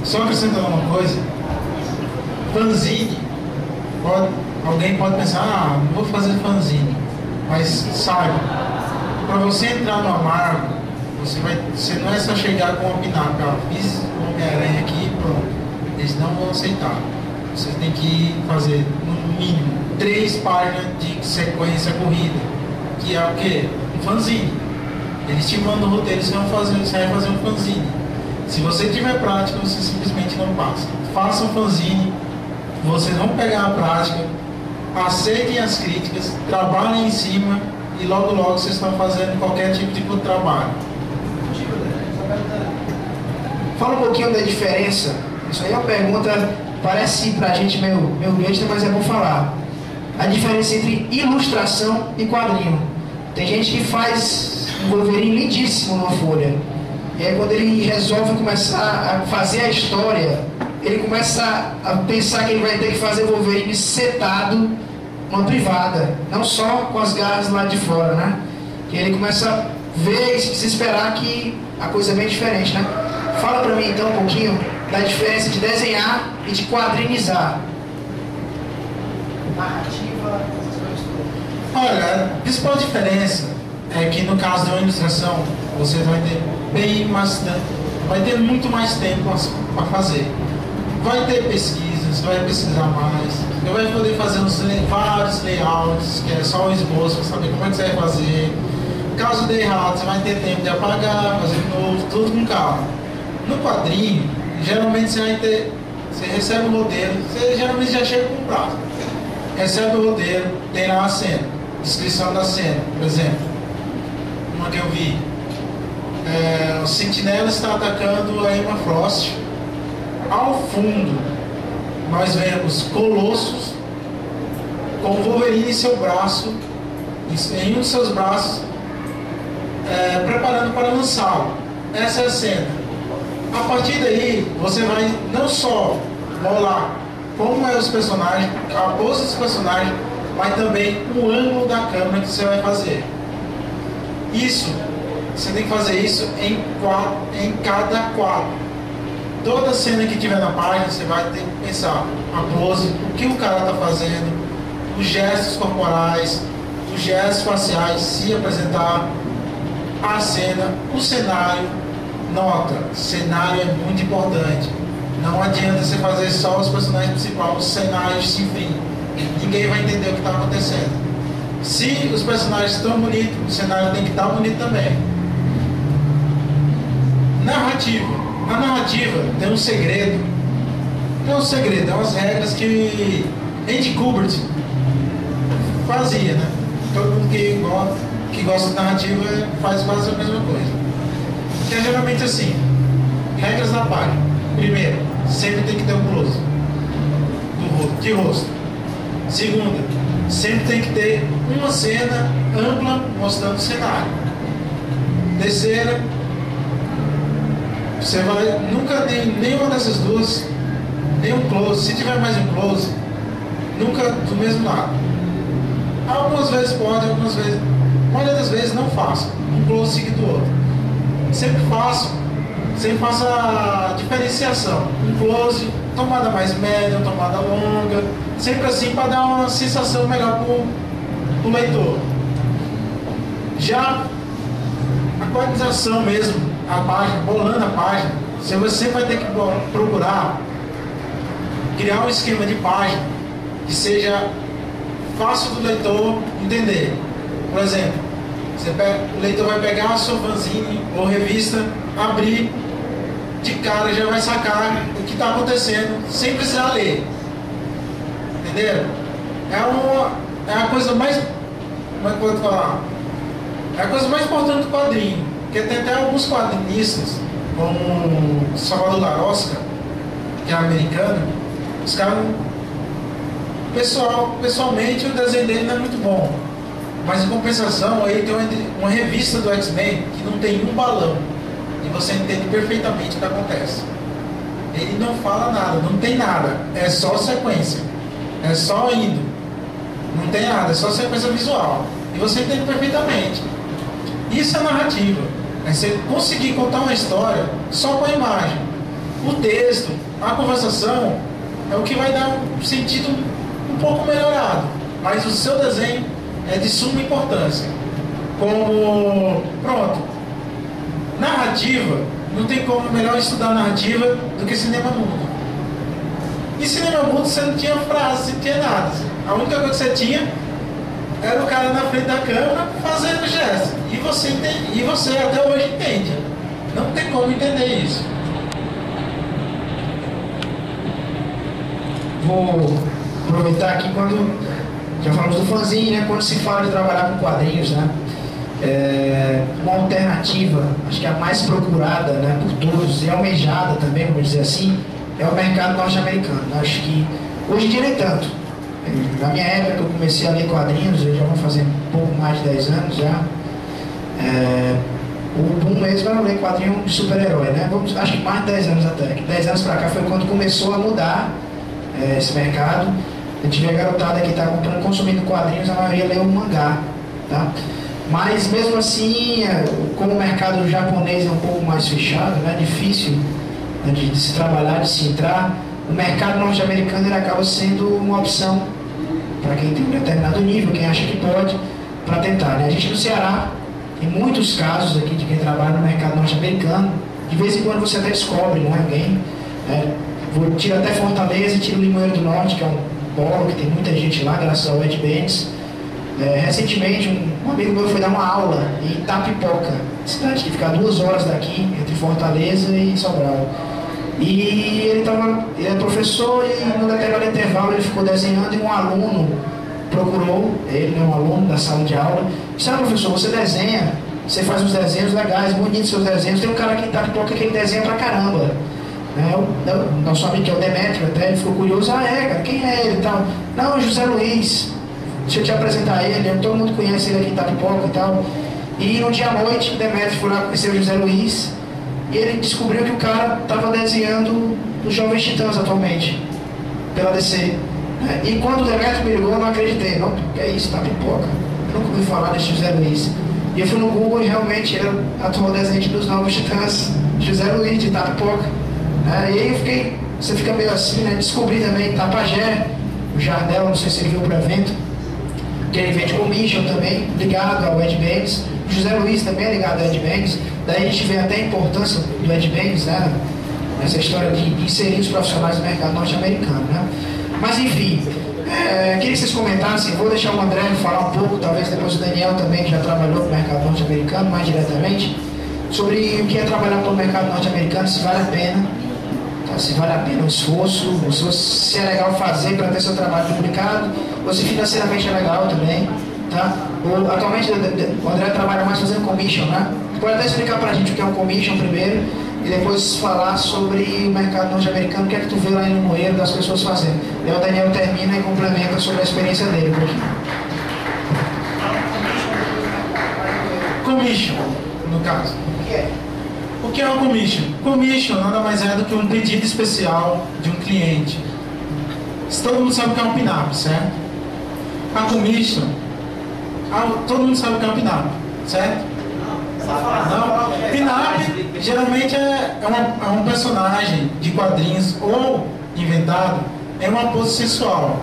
Só acrescentando uma coisa, fanzine, alguém pode pensar, não vou fazer fanzine, mas saiba, para você entrar no Amargo, você não é só chegar com uma pinap, fiz uma Homem-Aranha aqui e pronto, eles não vão aceitar. Você tem que fazer no mínimo 3 páginas de sequência corrida, que é o quê? Um fanzine. Eles te mandam o roteiro, você vai fazer um fanzine. Se você tiver prática, você simplesmente não passa. Faça um fanzine, vocês vão pegar a prática, aceitem as críticas, trabalhem em cima e logo logo vocês estão fazendo qualquer tipo de trabalho. Fala um pouquinho da diferença. Isso aí é uma pergunta, parece pra gente meio besta, mas é bom falar. A diferença entre ilustração e quadrinho. Tem gente que faz um Wolverine lindíssimo numa folha. E aí quando ele resolve começar a fazer a história, ele começa a pensar que ele vai ter que fazer o Wolverine setado numa privada, não só com as garras lá de fora, né? E ele começa a ver e se esperar que a coisa é bem diferente, né? Fala pra mim então um pouquinho da diferença de desenhar e de quadrinizar. Narrativa, essas coisas todas. Olha, a principal diferença é que no caso de uma ilustração, você vai ter vai ter muito mais tempo para fazer. Vai ter pesquisas, vai pesquisar mais, você vai poder fazer vários layouts, que é só o esboço para saber como é que você vai fazer. Caso dê errado, você vai ter tempo de apagar, fazer de novo, tudo com calma. No quadrinho, geralmente você recebe o roteiro, você geralmente já chega com o prazo. Recebe o roteiro, tem lá a cena, descrição da cena, por exemplo. Uma que eu vi, o sentinela está atacando a Emma Frost. Ao fundo, nós vemos Colossus com o Wolverine em seu braço, em um dos seus braços, preparando para lançá-lo. Essa é a cena. A partir daí, você vai não só molar como é os personagens, a pose dos personagens, mas também o ângulo da câmera que você vai fazer. Isso, você tem que fazer isso em cada quadro. Toda cena que tiver na página, você vai ter que pensar a pose, o que o cara está fazendo, os gestos corporais, os gestos faciais, se apresentar, a cena, o cenário. Nota, cenário é muito importante. Não adianta você fazer só os personagens principais, os cenários sem fim. Ninguém vai entender o que está acontecendo. Se os personagens estão bonitos, o cenário tem que estar bonito também. Narrativa. A narrativa tem um segredo. Tem um segredo, é umas regras que Andy Kubert fazia, né? Todo mundo que gosta de narrativa faz quase a mesma coisa. Que é geralmente assim, regras da página. Primeiro, sempre tem que ter um close de rosto. Segunda, sempre tem que ter uma cena ampla mostrando o cenário. Terceira, você vai nunca nenhuma dessas duas, nenhum close. Se tiver mais um close, nunca do mesmo lado. Algumas vezes pode, algumas vezes, a maioria das vezes não faço um close seguido do outro. Sempre faça a diferenciação. Um close, tomada mais média, tomada longa, sempre assim para dar uma sensação melhor para o leitor. Já a quadrinização mesmo, a página, bolando a página, você sempre vai ter que procurar criar um esquema de página que seja fácil do leitor entender. Por exemplo, o leitor vai pegar a sua fanzine ou revista, abrir, de cara já vai sacar o que está acontecendo sem precisar ler. Entenderam? É a coisa mais. Como é que eu vou falar? É a coisa mais importante do quadrinho. Porque tem até alguns quadrinistas, como Salvador da Oscar, que é americano, os caras. Pessoalmente o desenho dele não é muito bom. Mas em compensação, aí tem uma revista do X-Men que não tem um balão. E você entende perfeitamente o que acontece. Ele não fala nada, não tem nada. É só sequência. É só indo. Não tem nada, é só sequência visual. E você entende perfeitamente. Isso é narrativa. É você conseguir contar uma história só com a imagem. o texto, a conversação é o que vai dar um sentido um pouco melhorado, mas o seu desenho é de suma importância. Como, pronto, narrativa, não tem como melhor estudar narrativa do que cinema mudo. E cinema mudo você não tinha frase, não tinha nada. A única coisa que você tinha era o cara na frente da câmera fazendo gesto. E você entende, e você até hoje entende. Não tem como entender isso. Vou aproveitar aqui quando já falamos do fanzine, né? Quando se fala de trabalhar com quadrinhos, né? Uma alternativa, acho que a mais procurada, né, por todos e almejada também, vamos dizer assim, é o mercado norte-americano. Acho que hoje em dia nem tanto. Na minha época que eu comecei a ler quadrinhos, eu já vou fazer um pouco mais de 10 anos já. O boom mesmo era ler quadrinho de super-herói, né? Acho que mais de 10 anos até. 10 anos pra cá foi quando começou a mudar esse mercado. A gente vê a garotada que está consumindo quadrinhos, a maioria lê um mangá, tá? Mas mesmo assim, como o mercado japonês é um pouco mais fechado, né? Difícil, né, de se trabalhar, de se entrar, o mercado norte-americano ele acaba sendo uma opção para quem tem um determinado nível, quem acha que pode, para tentar, né? A gente no Ceará tem muitos casos aqui de quem trabalha no mercado norte-americano. De vez em quando você até descobre, né, alguém, tira até Fortaleza e tira o Limoeiro do Norte, que é um polo que tem muita gente lá, graças ao Ed Benz. Recentemente um amigo meu foi dar uma aula em Itapipoca, cidade que fica 2 horas daqui, entre Fortaleza e Sobral. E ele é professor e no determinado intervalo ele ficou desenhando e um aluno procurou ele, um aluno da sala de aula, disse: professor, você desenha, você faz uns desenhos legais, bonitos seus desenhos, tem um cara aqui em Itapipoca que ele desenha pra caramba. O nosso amigo que é o Demétrio, até ele ficou curioso: cara, quem é ele e tal? Não, José Luiz, deixa eu te apresentar ele, todo mundo conhece ele aqui em Itapipoca e tal. E no dia à noite, o Demétrio foi lá conhecer o José Luiz e ele descobriu que o cara estava desenhando os Jovens Titãs atualmente, pela DC. E quando o Demétrio me ligou, eu não acreditei. Não, que é isso, Itapipoca? Eu nunca ouvi falar desse José Luiz. E eu fui no Google e realmente era o atual desenho dos Novos Titãs, José Luiz de Itapipoca. E aí você fica meio assim, né? Descobri também Tapajé, o Jardel, não sei se ele viu para o evento, que ele vende commission também, ligado ao Ed Benz. O José Luiz também é ligado ao Ed Benz. Daí a gente vê até a importância do Ed Benz, né? Nessa história de inserir os profissionais do mercado norte-americano, né? Mas enfim, queria que vocês comentassem. Vou deixar o André falar um pouco, talvez depois o Daniel também, que já trabalhou no mercado norte-americano mais diretamente, sobre o que é trabalhar para o mercado norte-americano, se vale a pena. Se vale a pena o esforço, se é legal fazer para ter seu trabalho publicado, ou se financeiramente é legal também, tá? Atualmente o André trabalha mais fazendo commission, né? Pode até explicar pra gente o que é um commission primeiro e depois falar sobre o mercado norte-americano, o que é que tu vê lá em Limoeiro das pessoas fazendo. E o Daniel termina e complementa sobre a experiência dele um pouquinho. Commission, no caso. O que é? O que é um commission? Commission nada mais é do que um pedido especial de um cliente. Todo mundo sabe o que é um pin-up, certo? A commission, todo mundo sabe o que é um pin-up, certo? Não? Pin-up geralmente é um personagem de quadrinhos ou inventado em uma pose sensual,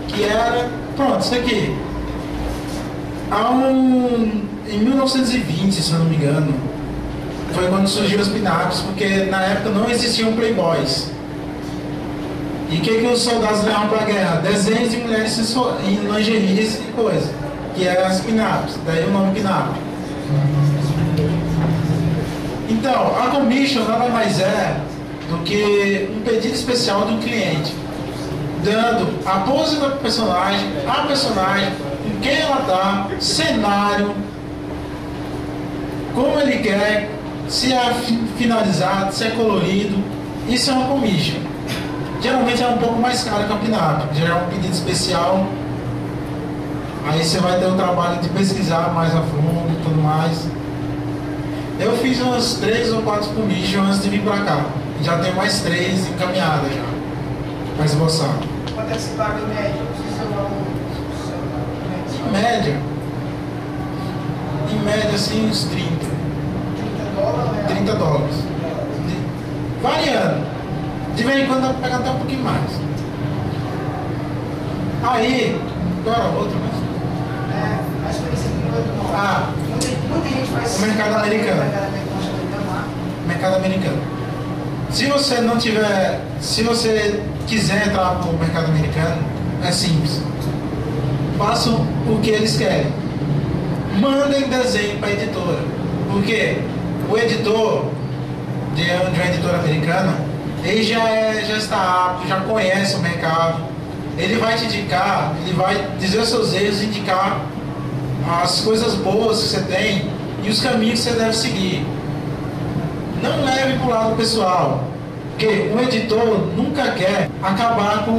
que era, pronto, isso aqui. Em 1920, se eu não me engano, foi quando surgiram os pin-ups, porque na época não existiam playboys. E o que os soldados levavam para a guerra? Desenhos de mulheres em lingeries e coisa, que eram as pin-ups, daí o nome pin-up. Então, a commission nada mais é do que um pedido especial do cliente, dando a pose da personagem, a personagem, com quem ela está, cenário, como ele quer, se é finalizado, se é colorido. Isso é uma commission. Geralmente é um pouco mais caro que a pin-up, já é um pedido especial. Aí você vai ter o trabalho de pesquisar mais a fundo e tudo mais. Eu fiz umas 3 ou 4 commissions antes de vir pra cá. Já tenho mais 3 encaminhadas já, para esboçar. Quanto é que se paga em média? Em média assim uns 30. $30. Variando. De vez em quando pega até um pouquinho mais. Aí, qual era o outro mesmo? A experiência do Ah, muita gente faz o mercado americano. Mercado americano. Se você não tiver, se você quiser entrar no mercado americano, é simples. Façam o que eles querem. Mandem desenho para a editora. Porque o editor de uma editora americana, ele já está apto, já conhece o mercado. Ele vai te indicar, ele vai dizer os seus erros, indicar as coisas boas que você tem e os caminhos que você deve seguir. Não leve para o lado pessoal, porque o editor nunca quer acabar com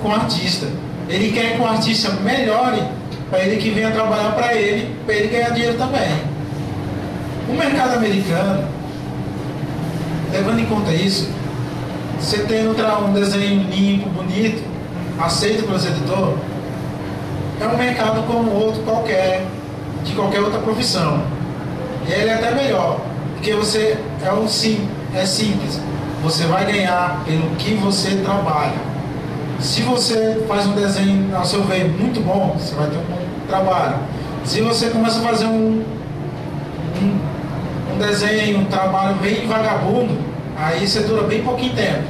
o artista. Ele quer que o artista melhore para ele que venha trabalhar para ele ganhar dinheiro também. O mercado americano, levando em conta isso, você tendo um desenho limpo, bonito, aceito pelos editores, é um mercado como outro qualquer, de qualquer outra profissão. E ele é até melhor, porque você é simples. Você vai ganhar pelo que você trabalha. Se você faz um desenho, ao seu ver, muito bom, você vai ter um bom trabalho. Se você começa a fazer um desenho, um trabalho bem vagabundo, aí você dura bem pouquinho tempo.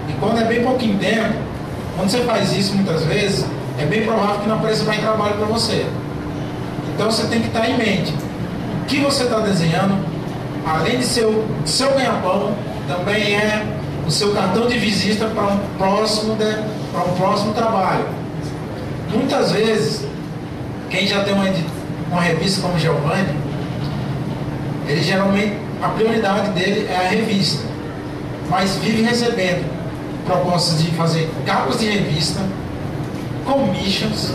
E quando é bem pouquinho tempo, quando você faz isso muitas vezes, é bem provável que não apareça mais trabalho para você. Então você tem que estar em mente. O que você está desenhando, além de ser o seu ganha-pão, também é o seu cartão de visita para um próximo trabalho. Muitas vezes, quem já tem uma revista como Giovanni, ele geralmente, a prioridade dele é a revista, mas vive recebendo propostas de fazer capas de revista, commissions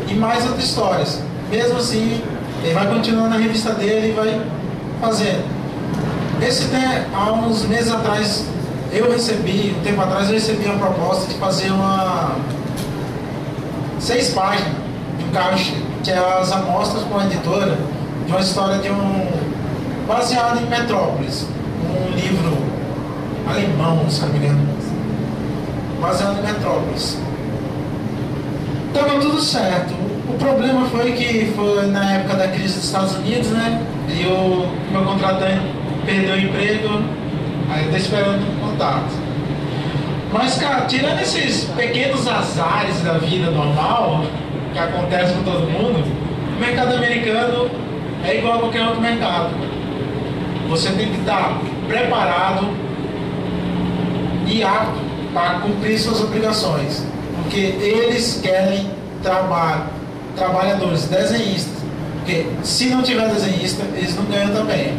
e mais outras histórias. Mesmo assim, ele vai continuando na revista dele e vai fazendo. Há uns meses atrás, um tempo atrás eu recebi uma proposta de fazer 6 páginas de um carro, que é as amostras com a editora, de uma história baseado em Metrópolis, um livro alemão, se não me engano, baseado em Metrópolis. Estava tudo certo. O problema foi que foi na época da crise dos Estados Unidos, né? E o meu contratante perdeu o emprego, aí eu estou esperando um contato. Mas, cara, tirando esses pequenos azares da vida normal, que acontece com todo mundo, o mercado americano é igual a qualquer outro mercado. Você tem que estar preparado e apto para cumprir suas obrigações, porque eles querem trabalhadores, desenhistas, porque se não tiver desenhista, eles não ganham também.